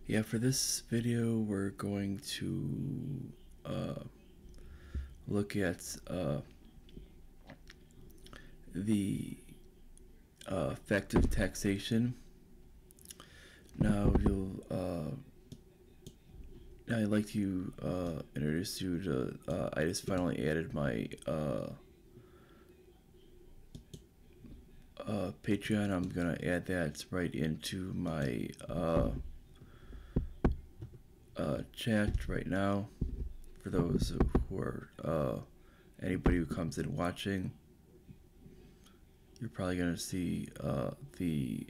Yeah, for this video we're going to look at the effect of taxation. Now I'd like to introduce you to I just finally added my Patreon. I'm gonna add that right into my chat right now for those who are anybody who comes in watching. You're probably gonna see the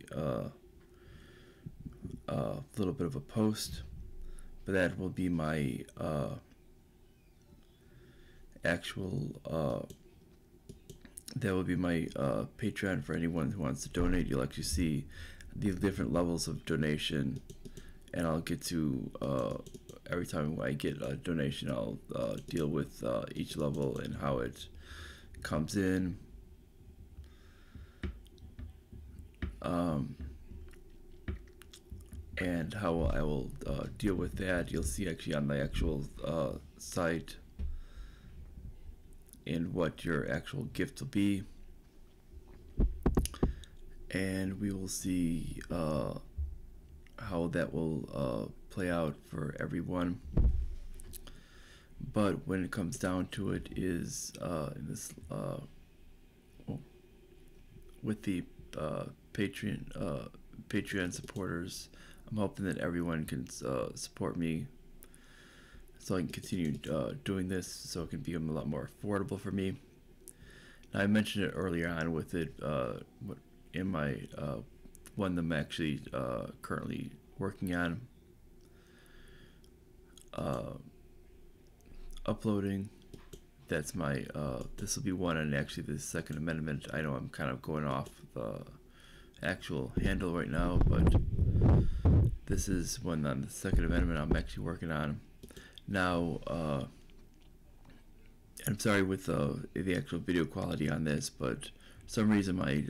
little bit of a post, but that will be my actual that will be my Patreon for anyone who wants to donate. You'll actually see the different levels of donation, and I'll get to every time I get a donation, I'll deal with each level and how it comes in. And how I will deal with that. You'll see actually on the actual site and what your actual gift will be, and we will see how that will play out for everyone. But when it comes down to it is in this with the Patreon supporters, I'm hoping that everyone can support me so I can continue doing this, so it can become a lot more affordable for me. Now, I mentioned it earlier on with it in my one that I'm actually currently working on uploading. That's my this will be one, and actually the Second Amendment. I know I'm kind of going off the actual handle right now, but this is one on the Second Amendment I'm actually working on now. I'm sorry with the actual video quality on this, but for some reason my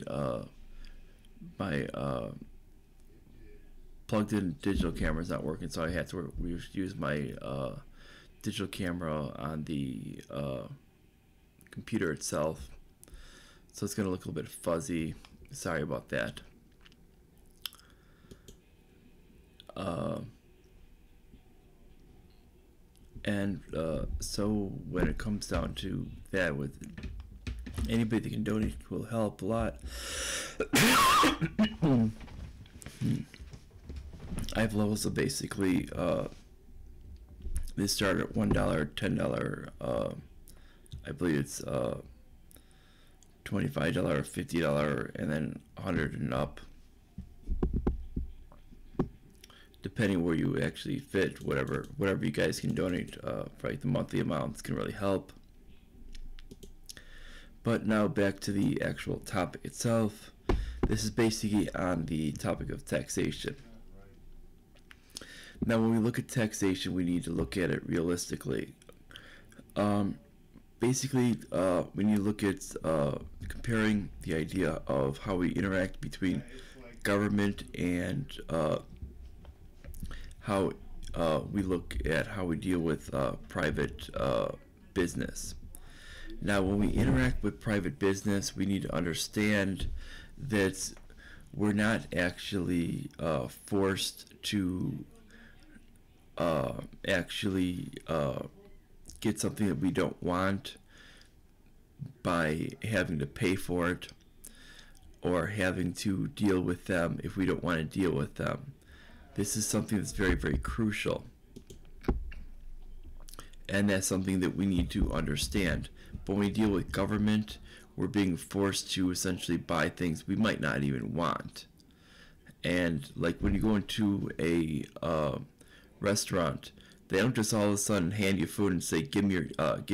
plugged in digital camera is not working, so I had to use my digital camera on the computer itself, so it's gonna look a little bit fuzzy. Sorry about that. So when it comes down to that, with anybody that can donate will help a lot. I have levels of basically they start at $1, $10, I believe it's $25, $50, and then $100 and up, depending where you actually fit. Whatever you guys can donate for like the monthly amounts can really help. But now back to the actual topic itself. This is basically on the topic of taxation. Now, when we look at taxation, we need to look at it realistically. Basically, when you look at comparing the idea of how we interact between government and how we look at how we deal with private business. Now, when we interact with private business, we need to understand that we're not actually forced to actually get something that we don't want by having to pay for it or having to deal with them if we don't want to deal with them. This is something that's very, very crucial, and that's something that we need to understand. But when we deal with government, we're being forced to essentially buy things we might not even want. And like when you go into a restaurant, they don't just all of a sudden hand you food and say, give me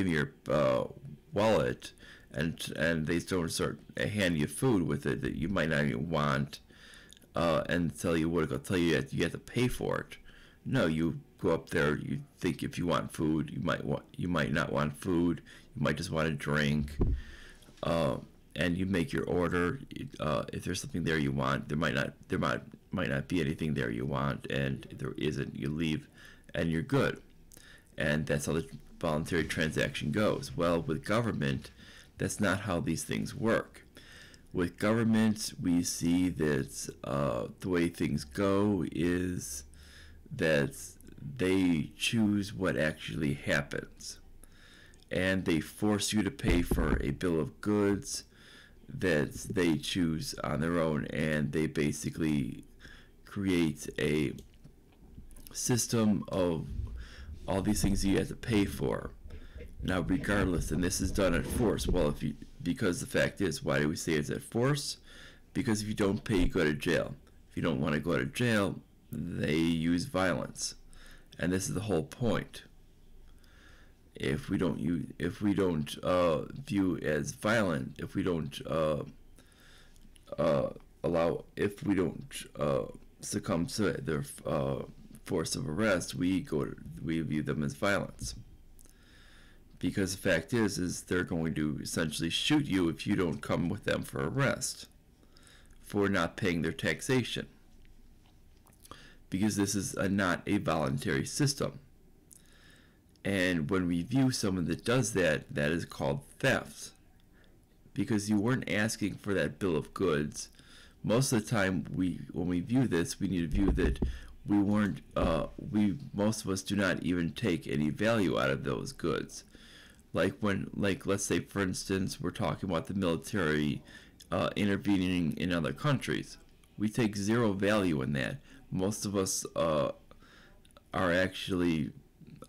your wallet, and they don't start hand you food with it that you might not even want, and tell you what, tell you that you have to pay for it. No, you go up there, you think if you want food, you might not want food, you might just want a drink, and you make your order. If there's something there you want, there might might not be anything there you want, and if there isn't, you leave and you're good. And that's how the voluntary transaction goes. Well, with government, that's not how these things work. With government, we see that the way things go is that they choose what actually happens, and they force you to pay for a bill of goods that they choose on their own, and they basically create a system of all these things you have to pay for. Now, regardless, and this is done at force. Well, because the fact is, why do we say it's at force? Because if you don't pay, you go to jail. If you don't want to go to jail, they use violence, and this is the whole point. If we don't view as violent, if we don't succumb to their force of arrest, we view them as violence. Because the fact is they're going to essentially shoot you if you don't come with them for arrest for not paying their taxation. Because this is not a voluntary system. And when we view someone that does that, that is called theft. Because you weren't asking for that bill of goods. Most of the time, when we view this, we need to view that most of us do not even take any value out of those goods. Let's say, for instance, we're talking about the military intervening in other countries. We take zero value in that. Most of us are actually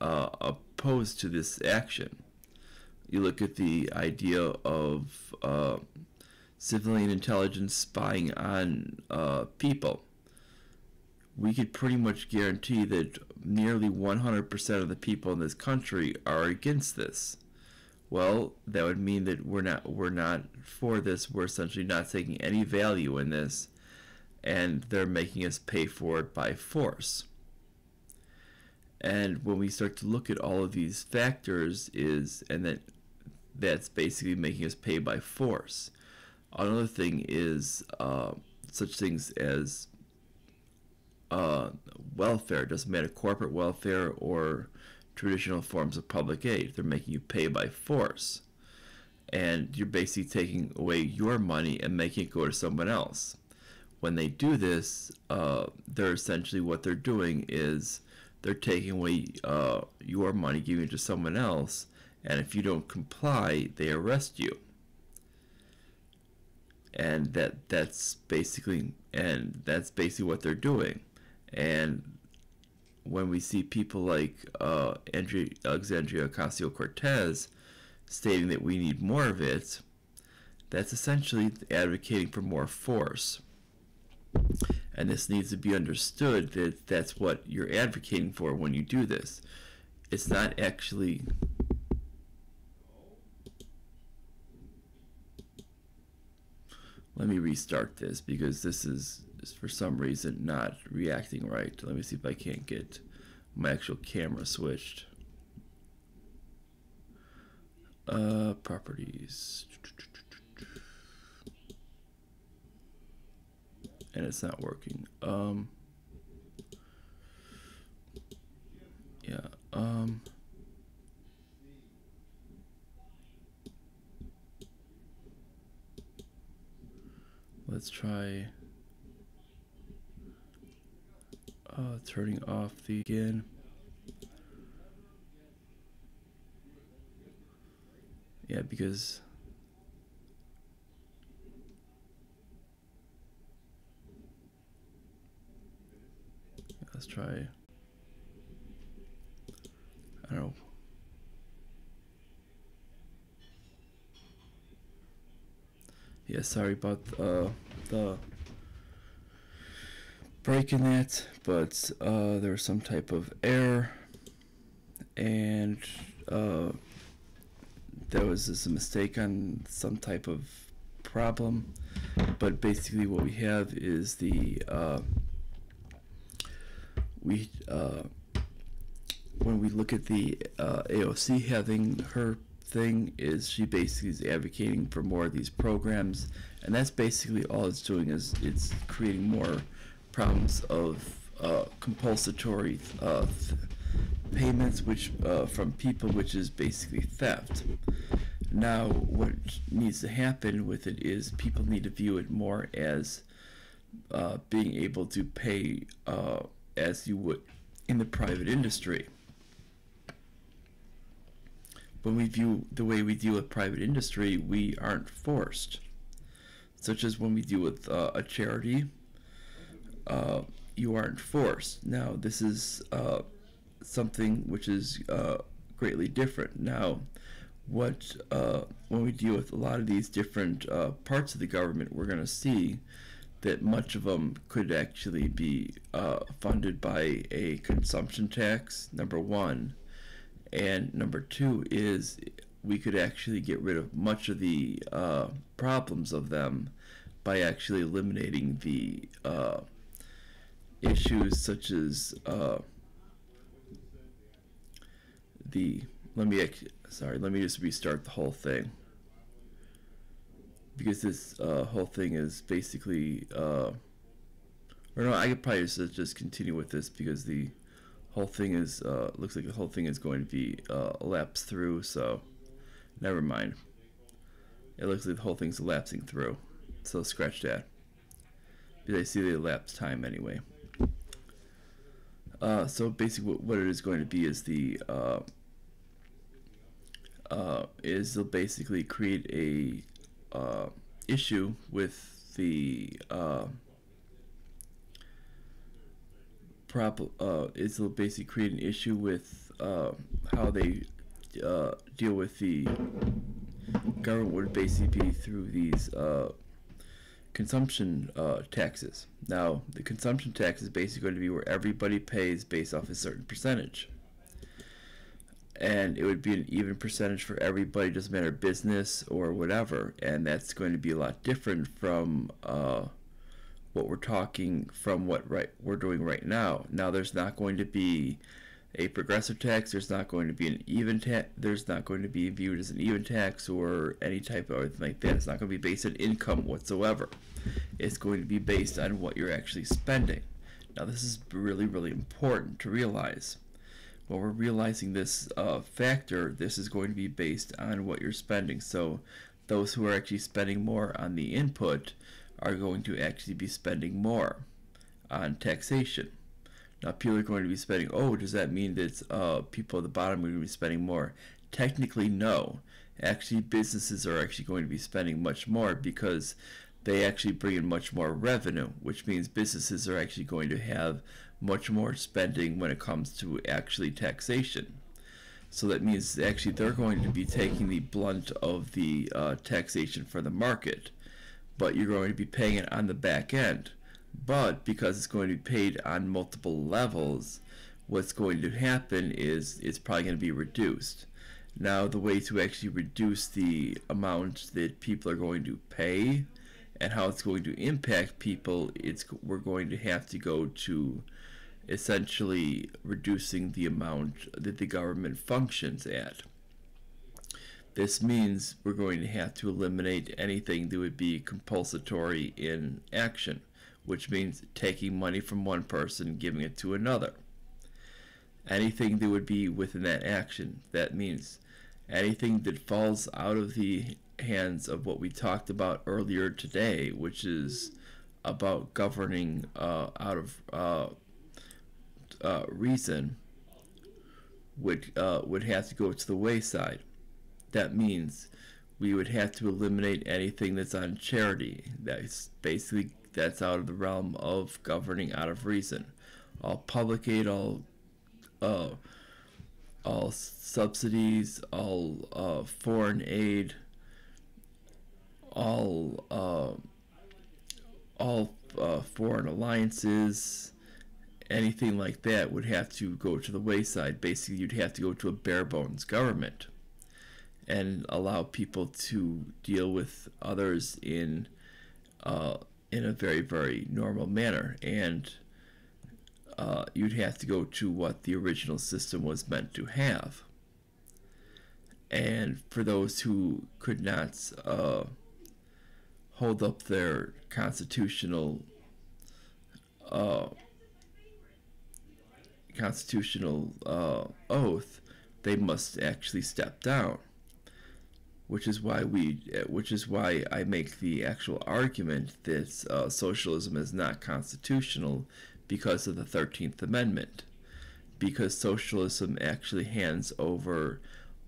opposed to this action. You look at the idea of civilian intelligence spying on people. We could pretty much guarantee that nearly 100% of the people in this country are against this. Well, that would mean that we're not for this. We're essentially not taking any value in this, and they're making us pay for it by force. And when we start to look at all of these factors, that's basically making us pay by force. Another thing is such things as welfare. It doesn't matter, corporate welfare or traditional forms of public aid. They're making you pay by force. And you're basically taking away your money and making it go to someone else. When they do this, they're essentially, what they're doing is they're taking away your money, giving it to someone else, and if you don't comply, they arrest you. And that's basically what they're doing. And when we see people like Alexandria Ocasio-Cortez stating that we need more of it, that's essentially advocating for more force. And this needs to be understood that that's what you're advocating for when you do this. It's not actually... Let me restart this because this is for some reason not reacting right. Let me see if I can't get my actual camera switched. Properties. And it's not working. Let's try turning off the again. Yeah, because let's try, I don't know. Yeah, sorry about the break in that, but there was some type of error, and there was just a mistake on some type of problem. But basically what we have is the when we look at the AOC having her thing, is she basically is advocating for more of these programs, and that's basically all it's doing, is it's creating more problems of compulsory payments, which from people, which is basically theft. Now, what needs to happen with it is people need to view it more as being able to pay as you would in the private industry. When we view the way we deal with private industry, we aren't forced. Such as when we deal with a charity, you aren't forced. Now, this is something which is greatly different. Now, when we deal with a lot of these different parts of the government, we're going to see that much of them could actually be funded by a consumption tax, number one. And number two is we could actually get rid of much of the problems of them by actually eliminating the issues such as let me just restart the whole thing, because this whole thing is basically or no, I could probably just continue with this, because the whole thing is looks like the whole thing is going to be elapsed through, so never mind. It looks like the whole thing's elapsing through, so scratch that, because I see the elapsed time anyway. So basically what it is going to be is they'll basically create a issue with the they'll basically create an issue with how they deal with the government would basically be through these consumption taxes. Now, the consumption tax is basically going to be where everybody pays based off a certain percentage. And it would be an even percentage for everybody, doesn't matter business or whatever. And that's going to be a lot different from what we're doing right now. Now, there's not going to be a progressive tax. There's not going to be an even tax. There's not going to be viewed as an even tax or any type of anything like that. It's not going to be based on income whatsoever. It's going to be based on what you're actually spending. Now, this is really, really important to realize. When we're realizing this factor, this is going to be based on what you're spending. So those who are actually spending more on the input are going to actually be spending more on taxation. Now, people are going to be spending, oh, does that mean that people at the bottom are going to be spending more? Technically, no. Actually, businesses are actually going to be spending much more because they actually bring in much more revenue, which means businesses are actually going to have much more spending when it comes to actually taxation. So that means actually they're going to be taking the blunt of the taxation for the market, but you're going to be paying it on the back end. But because it's going to be paid on multiple levels, what's going to happen is it's probably going to be reduced. Now, the way to actually reduce the amount that people are going to pay and how it's going to impact people, we're going to have to go to essentially reducing the amount that the government functions at. This means we're going to have to eliminate anything that would be compulsory in action, which means taking money from one person and giving it to another. Anything that would be within that action, that means anything that falls out of the hands of what we talked about earlier today, which is about governing out of reason, would have to go to the wayside. That means we would have to eliminate anything that's on charity. That's out of the realm of governing out of reason. All public aid, all subsidies, all foreign aid, all foreign alliances, anything like that would have to go to the wayside. Basically, you'd have to go to a bare bones government and allow people to deal with others in a very, very normal manner. And you'd have to go to what the original system was meant to have. And for those who could not hold up their constitutional oath, they must actually step down. Which is why I make the actual argument that socialism is not constitutional because of the 13th Amendment. Because socialism actually hands over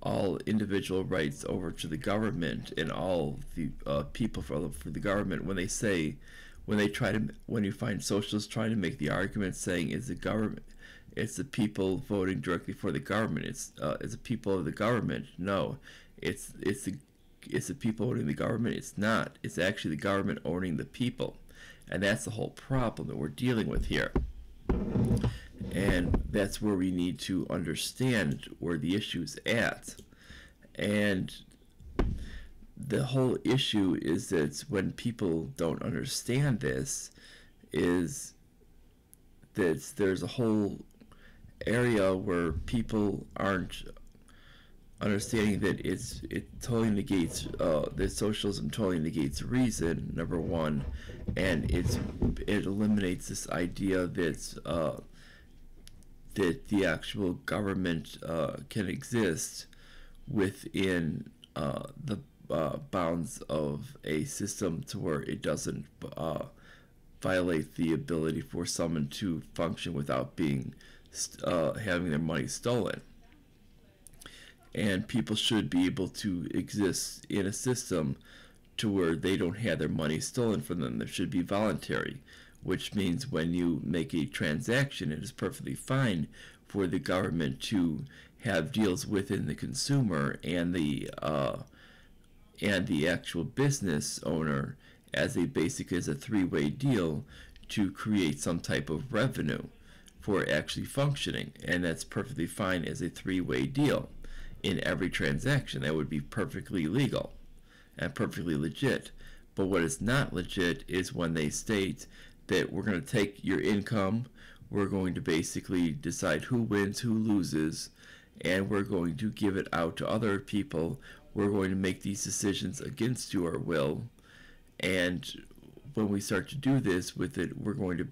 all individual rights over to the government and all the people for the government. When you find socialists trying to make the argument saying it's the people voting directly for the government, it's the people of the government. No, it's the people owning the government. It's not. It's actually the government owning the people, and that's the whole problem that we're dealing with here. And that's where we need to understand where the issue's at. And the whole issue is that when people don't understand this, is that there's a whole area where people aren't understanding that it totally negates that socialism totally negates reason, number one, and it eliminates this idea that the actual government can exist within the bounds of a system to where it doesn't violate the ability for someone to function without being having their money stolen. And people should be able to exist in a system to where they don't have their money stolen from them. There should be voluntary, which means when you make a transaction, it is perfectly fine for the government to have deals within the consumer and the actual business owner as a three-way deal to create some type of revenue for actually functioning, and that's perfectly fine as a three-way deal. In every transaction, that would be perfectly legal and perfectly legit. But what is not legit is when they state that we're going to take your income, we're going to basically decide who wins, who loses, and we're going to give it out to other people. We're going to make these decisions against your will, and when we start to do this with it, we're going to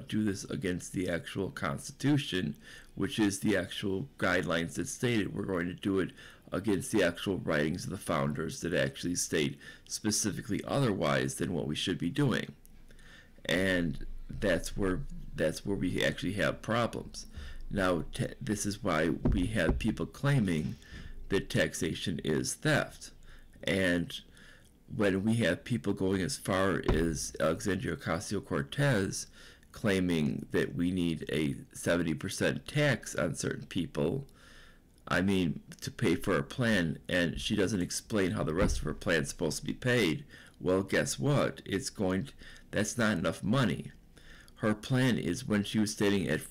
do this against the actual Constitution, which is the actual guidelines that state it. We're going to do it against the actual writings of the founders that actually state specifically otherwise than what we should be doing. And that's where we actually have problems. Now, this is why we have people claiming that taxation is theft. And when we have people going as far as Alexandria Ocasio-Cortez claiming that we need a 70% tax on certain people, I mean, to pay for a plan, and she doesn't explain how the rest of her plan is supposed to be paid. Well, guess what? That's not enough money. Her plan is, when she was stating at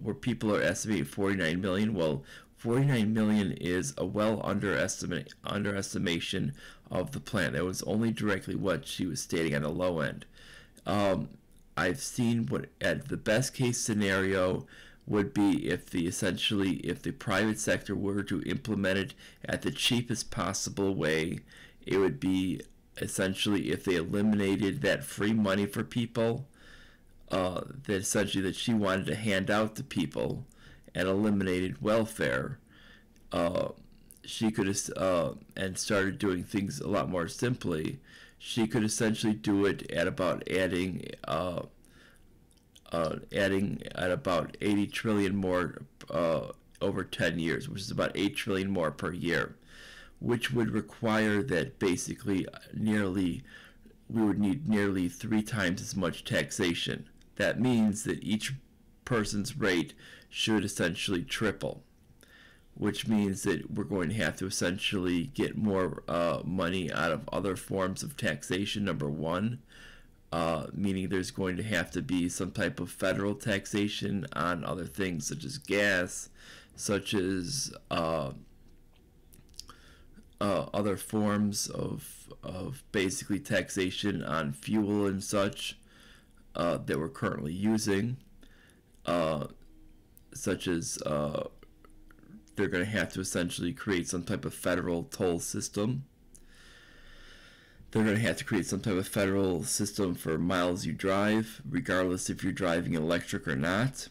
where people are estimating 49 million, well, 49 million is a underestimation of the plan. That was only directly what she was stating on the low end. I've seen what at the best case scenario would be if the private sector were to implement it at the cheapest possible way. It would be essentially if they eliminated that free money for people, that she wanted to hand out to people and eliminated welfare. She could and started doing things a lot more simply. She could essentially do it at about adding at about 80 trillion more over 10 years, which is about 8 trillion more per year, which would require that basically we would need nearly 3 times as much taxation. That means that each person's rate should essentially triple, which means that we're going to have to essentially get more money out of other forms of taxation, number one, meaning there's going to have to be some type of federal taxation on other things such as gas, such as other forms of basically taxation on fuel and such that we're currently using, such as they're going to have to essentially create some type of federal toll system. They're going to have to create some type of federal system for miles you drive, regardless if you're driving electric or not.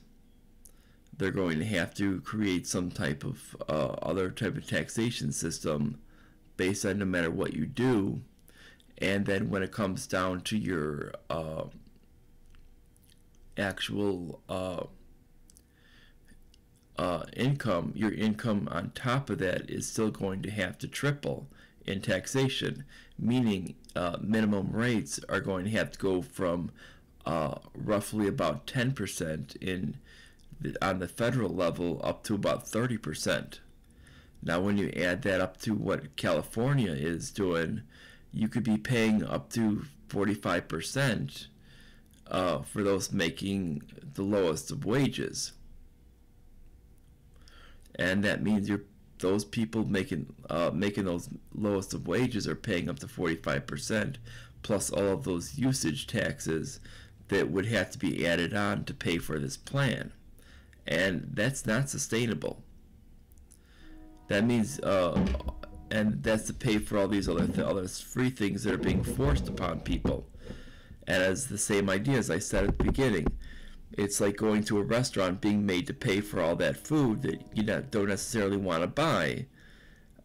They're going to have to create some type of other type of taxation system based on no matter what you do. And then when it comes down to your actual income, your income on top of that is still going to have to triple in taxation, meaning minimum rates are going to have to go from roughly about 10% on the federal level up to about 30%. Now when you add that up to what California is doing, you could be paying up to 45% for those making the lowest of wages. And that means those people making those lowest of wages are paying up to 45%, plus all of those usage taxes that would have to be added on to pay for this plan. And that's not sustainable. That means, and that's to pay for all these other free things that are being forced upon people. And as the same idea as I said at the beginning, it's like going to a restaurant being made to pay for all that food that you don't necessarily want to buy.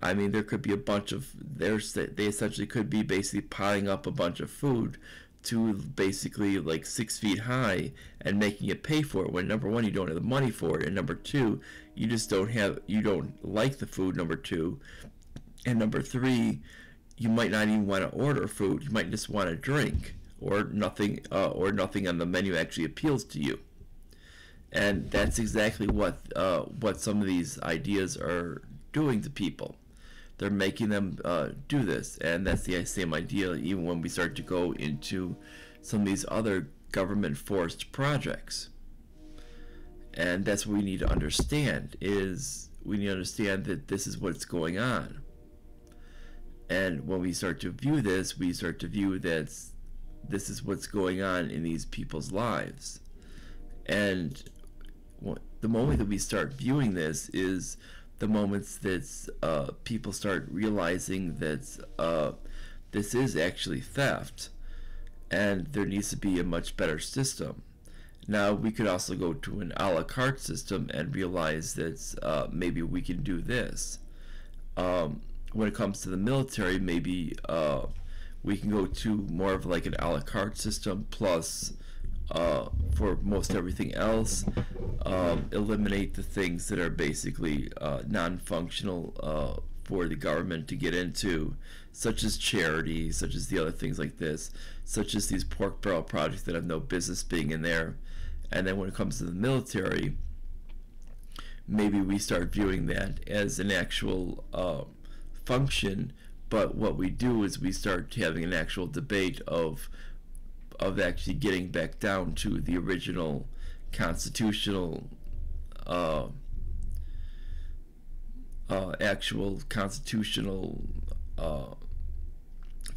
I mean, there could be a bunch of, they essentially could be basically piling up a bunch of food to basically like 6 feet high and making it pay for it when number one, you don't have the money for it, and number two, you don't like the food, number two, and number three, you might not even want to order food, you might just want to drink, or nothing on the menu actually appeals to you. And that's exactly what some of these ideas are doing to people. They're making them do this, and that's the same idea even when we start to go into some of these other government-forced projects. And that's what we need to understand, is we need to understand that this is what's going on. And when we start to view this, we start to view that this is what's going on in these people's lives. And the moment that we start viewing this is the moments that people start realizing that this is actually theft, and there needs to be a much better system. Now, we could also go to an a la carte system and realize that maybe we can do this. When it comes to the military, maybe we can go to more of like an a la carte system, plus for most everything else, eliminate the things that are basically non-functional for the government to get into, such as charity, such as the other things like this, such as these pork barrel projects that have no business being in there. And then when it comes to the military, maybe we start viewing that as an actual function, but what we do is we start having an actual debate of actually getting back down to the original constitutional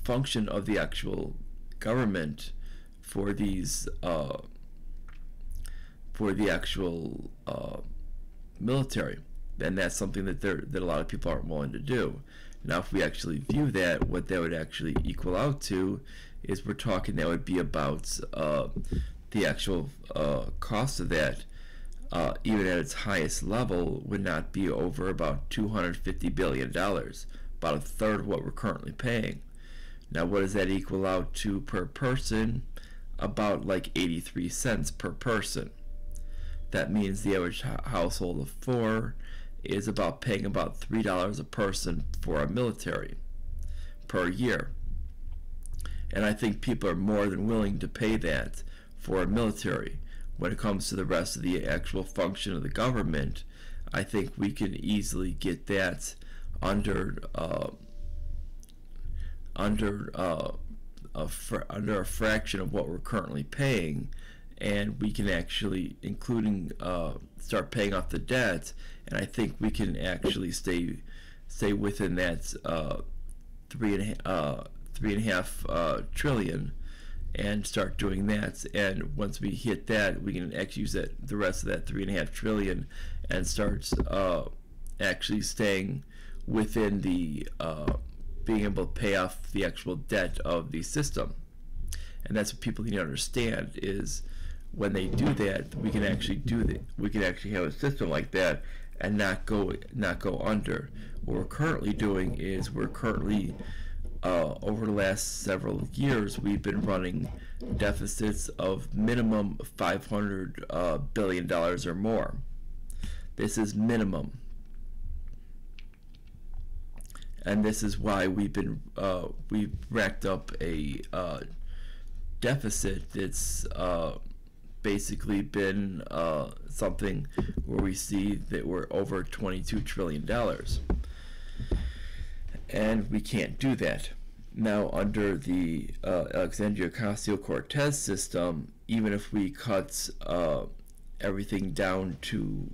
function of the actual government for these for the actual military. And that's something that a lot of people aren't willing to do. Now, if we actually view that, what that would actually equal out to is we're talking that would be about the actual cost of that, even at its highest level, would not be over about $250 billion, about a third of what we're currently paying. Now, what does that equal out to per person? About like 83 cents per person. That means the average household of 4 is about paying about $3 a person for our military per year. And I think people are more than willing to pay that for a military. When it comes to the rest of the actual function of the government, I think we can easily get that under a fraction of what we're currently paying, and we can actually, including start paying off the debt, and I think we can actually stay within that $3.5 trillion, and start doing that. And once we hit that, we can actually use the rest of that $3.5 trillion and start actually staying within the being able to pay off the actual debt of the system. And that's what people need to understand, is when they do that, we can actually do that. We can actually have a system like that and not go under. What we're currently doing is over the last several years, we've been running deficits of minimum $500 billion or more. This is minimum. And this is why we've racked up a deficit that's basically been something where we see that we're over $22 trillion. And we can't do that. Now, under the Alexandria Ocasio-Cortez system, even if we cut everything down to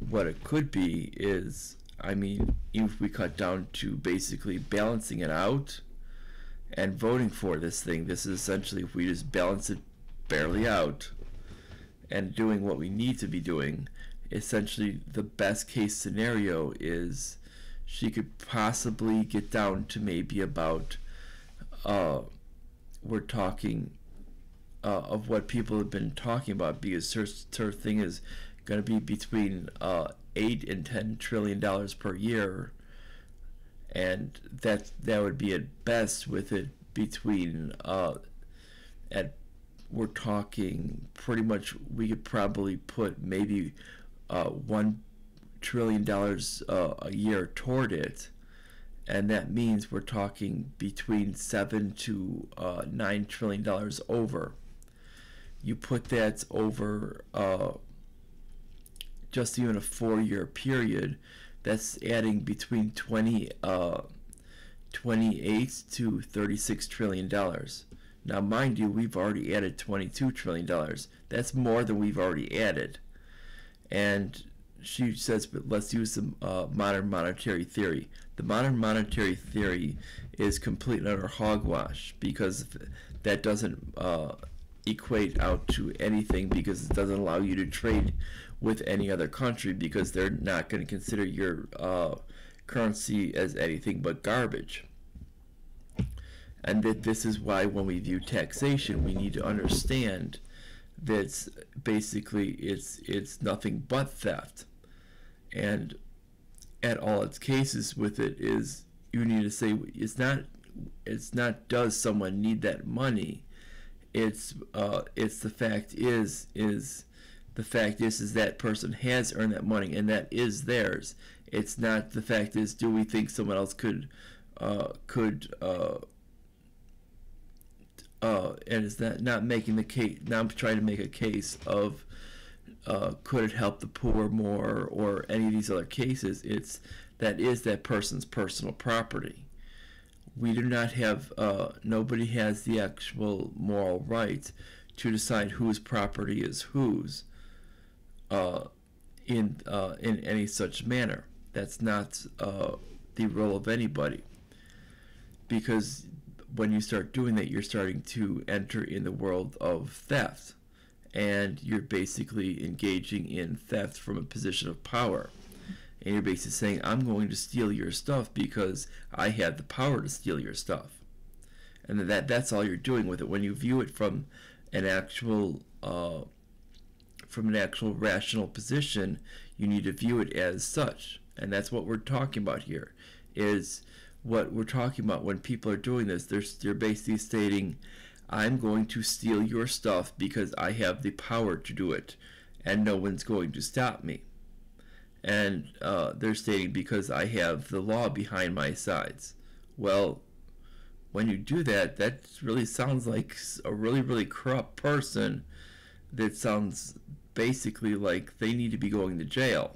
what it could be, even if we cut down to basically balancing it out and voting for this thing, this is essentially, if we just balance it barely out and doing what we need to be doing, essentially the best case scenario is she could possibly get down to maybe about, we're talking of what people have been talking about, because her thing is going to be between $8 and $10 trillion per year, and that would be at best, with it between we're talking pretty much, we could probably put maybe $1 trillion a year toward it, and that means we're talking between $7 to $9 trillion over. You put that over just even a 4-year period, that's adding between 28 to $36 trillion. Now, mind you, we've already added $22 trillion. That's more than we've already added. And she says, but let's use the modern monetary theory. The modern monetary theory is complete and utter hogwash, because that doesn't equate out to anything, because it doesn't allow you to trade with any other country, because they're not going to consider your currency as anything but garbage. And that this is why when we view taxation, we need to understand that basically it's nothing but theft. And at all its cases with it is, you need to say, it's not does someone need that money, it's the fact is that person has earned that money and that is theirs. It's not the fact is, do we think someone else could and it's not making the case. Now I'm trying to make a case of could it help the poor more, or any of these other cases. It's that person's personal property. We do not have, nobody has the actual moral right to decide whose property is whose in any such manner. That's not the role of anybody, because when you start doing that, you're starting to enter in the world of theft, and you're basically engaging in theft from a position of power. And you're basically saying, I'm going to steal your stuff because I have the power to steal your stuff. And that's all you're doing with it. When you view it from an actual rational position, you need to view it as such. And that's what we're talking about here, is what we're talking about when people are doing this. They're basically stating, I'm going to steal your stuff because I have the power to do it, and no one's going to stop me. And they're stating, because I have the law behind my sides. Well, when you do that, that really sounds like a really, really corrupt person. That sounds basically like they need to be going to jail.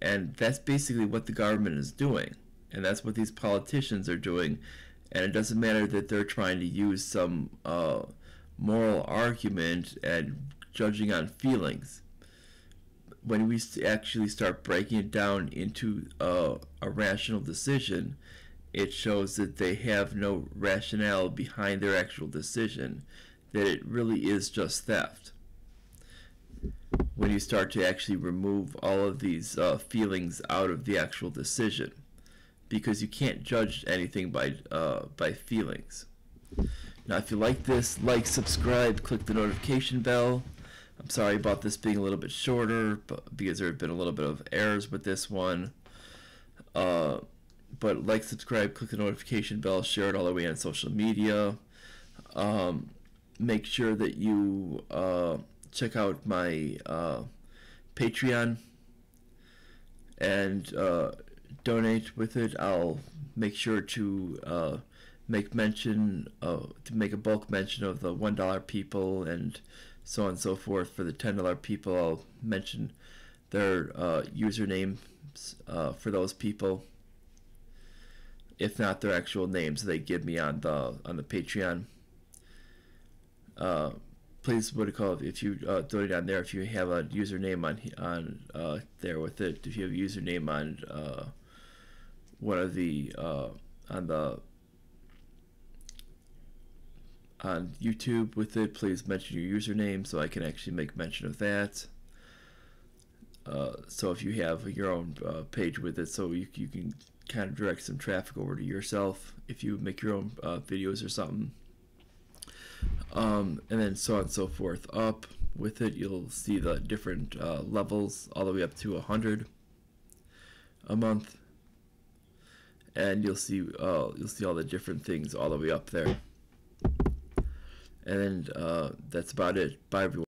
And that's basically what the government is doing. And that's what these politicians are doing. And it doesn't matter that they're trying to use some moral argument and judging on feelings. When we actually start breaking it down into a rational decision, it shows that they have no rationale behind their actual decision, that it really is just theft. When you start to actually remove all of these feelings out of the actual decision, because you can't judge anything by feelings. Now, if you like this, like, subscribe, click the notification bell. I'm sorry about this being a little bit shorter, but because there have been a little bit of errors with this one. But like, subscribe, click the notification bell, share it all the way on social media. Make sure that you check out my Patreon and donate with it. I'll make sure to make a bulk mention of the $1 people and so on and so forth. For the $10 people, I'll mention their usernames for those people, if not their actual names they give me on the Patreon. Please, if you donate on there, if you have a username on there with it, if you have a username on one of the on YouTube with it, please mention your username so I can actually make mention of that. So if you have your own page with it, so you can kind of direct some traffic over to yourself if you make your own videos or something. And then so on and so forth. Up with it, you'll see the different levels all the way up to 100 a month, and you'll see all the different things all the way up there. And then that's about it. Bye, everyone.